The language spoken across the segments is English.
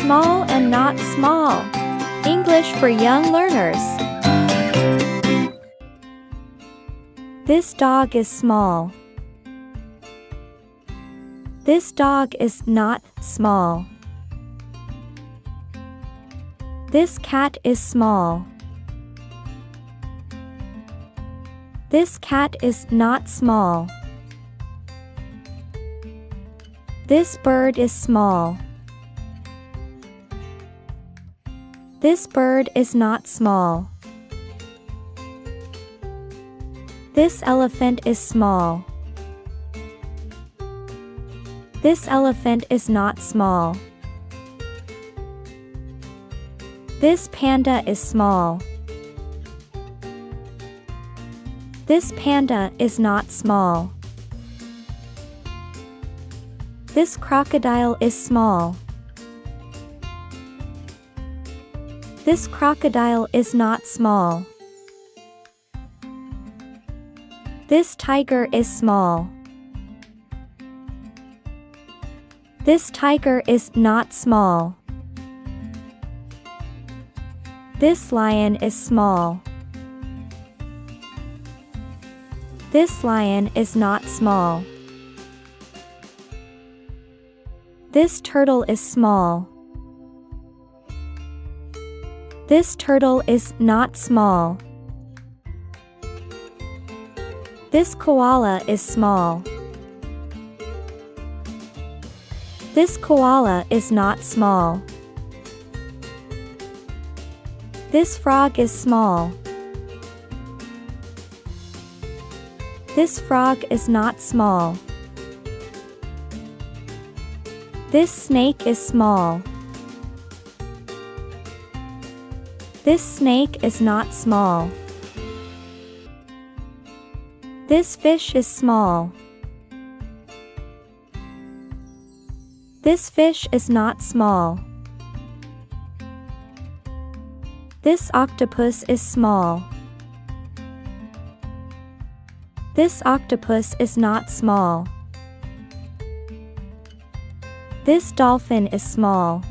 small and not small. English for young learners. This dog is small. This dog is not small. This cat is small. This cat is not small. This bird is small. This bird is not small. This elephant is small. This elephant is not small. This panda is small. This panda is not small. This crocodile is small. This crocodile is not small. This tiger is small. This tiger is not small. This lion is small. This lion is not small. This turtle is small. This turtle is not small. This koala is small. This koala is not small. This frog is small. This frog is not small. This snake is small. This snake is not small. This fish is small. This fish is not small. This octopus is small. This octopus is not small. This dolphin is small.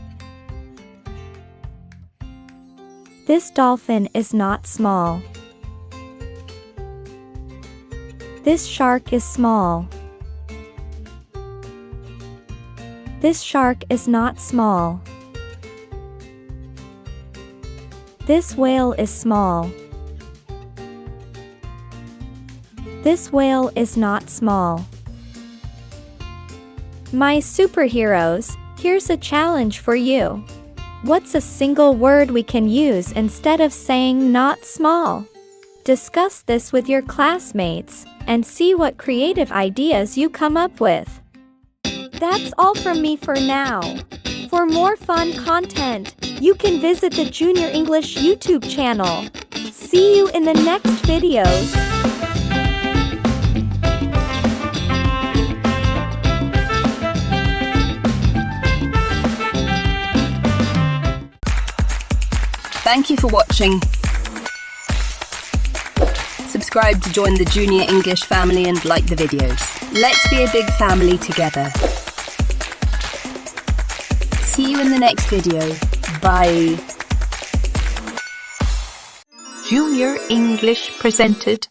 This dolphin is not small. This shark is small. This shark is not small. This whale is small. This whale is not small. My superheroes, here's a challenge for you. What's a single word we can use instead of saying not small? Discuss this with your classmates and see what creative ideas you come up with. That's all from me for now. For more fun content, you can visit the Junior English YouTube channel. See you in the next videos. Thank you for watching. Subscribe to join the Junior English family and like the videos. Let's be a big family together. See you in the next video. Bye. Junior English presented